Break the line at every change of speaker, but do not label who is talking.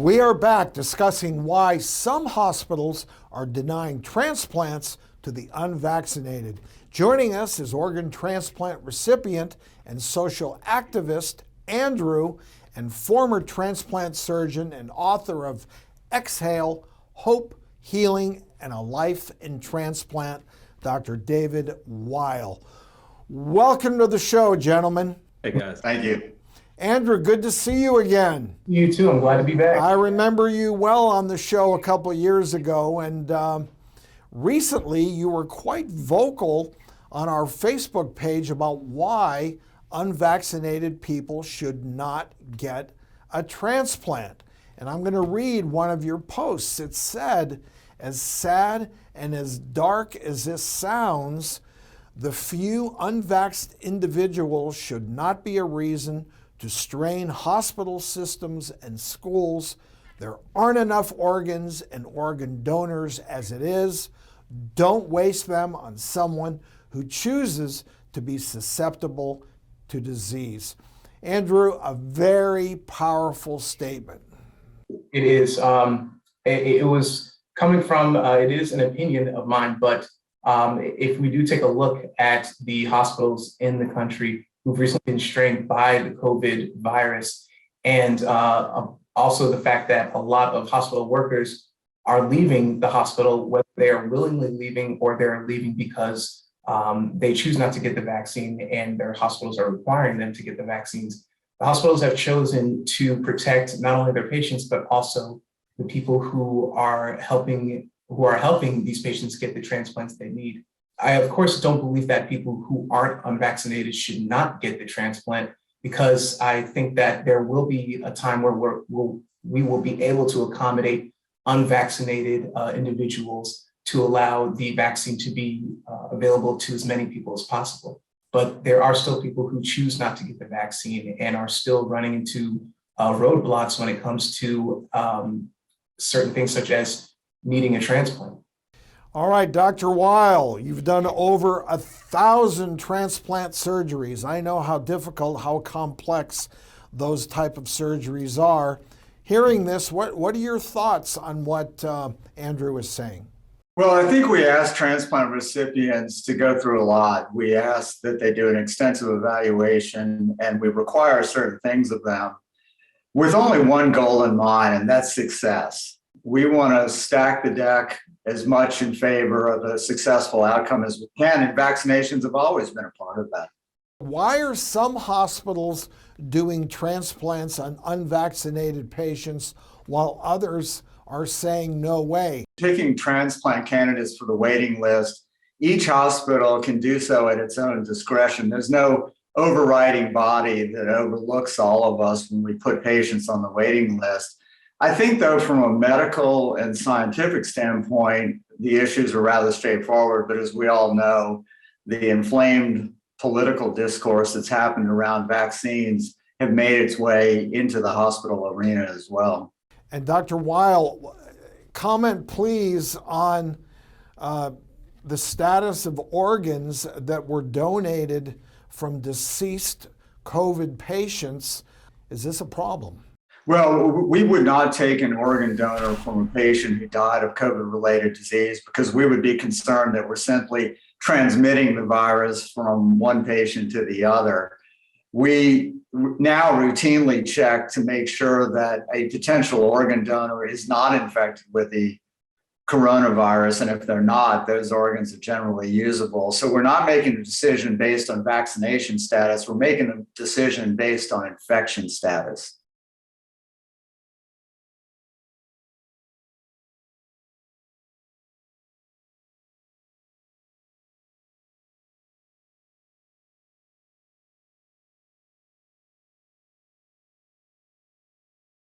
We are back discussing why some hospitals are denying transplants to the unvaccinated. Joining us is organ transplant recipient and social activist Andrew, and former transplant surgeon and author of Exhale, Hope, Healing, and a Life in Transplant, Dr. David Weill. Welcome to the show, gentlemen.
Hey, guys.
Thank you.
Andrew, good to see you again.
You too. I'm glad to be back.
I remember you well on the show a couple of years ago, and recently you were quite vocal on our Facebook page about why unvaccinated people should not get a transplant. And I'm going to read one of your posts. It said, as sad and as dark as this sounds, the few unvaxxed individuals should not be a reason to strain hospital systems and schools. There aren't enough organs and organ donors as it is. Don't waste them on someone who chooses to be susceptible to disease. Andrew, a very powerful statement.
It is. It was coming from, it is an opinion of mine, but if we do take a look at the hospitals in the country who've recently been strained by the COVID virus, and also the fact that a lot of hospital workers are leaving the hospital, whether they are willingly leaving or they're leaving because they choose not to get the vaccine and their hospitals are requiring them to get the vaccines. The hospitals have chosen to protect not only their patients, but also the people who are helping these patients get the transplants they need. I, of course, don't believe that people who aren't unvaccinated should not get the transplant, because I think that there will be a time where we will be able to accommodate unvaccinated individuals to allow the vaccine to be available to as many people as possible. But there are still people who choose not to get the vaccine and are still running into roadblocks when it comes to certain things such as needing a transplant.
All right, Dr. Weill, you've done over 1,000 transplant surgeries. I know how difficult, how complex those type of surgeries are. Hearing this, what are your thoughts on what Andrew is saying?
Well, I think we ask transplant recipients to go through a lot. We ask that they do an extensive evaluation, and we require certain things of them with only one goal in mind, and that's success. We want to stack the deck as much in favor of a successful outcome as we can, and vaccinations have always been a part of that.
Why are some hospitals doing transplants on unvaccinated patients while others are saying no way?
Picking transplant candidates for the waiting list, each hospital can do so at its own discretion. There's no overriding body that overlooks all of us when we put patients on the waiting list. I think, though, from a medical and scientific standpoint, the issues are rather straightforward. But as we all know, the inflamed political discourse that's happened around vaccines have made its way into the hospital arena as well.
And Dr. Weill, comment please on the status of organs that were donated from deceased COVID patients. Is this a problem?
Well, we would not take an organ donor from a patient who died of COVID-related disease, because we would be concerned that we're simply transmitting the virus from one patient to the other. We now routinely check to make sure that a potential organ donor is not infected with the coronavirus, and if they're not, those organs are generally usable. So we're not making a decision based on vaccination status, we're making a decision based on infection status.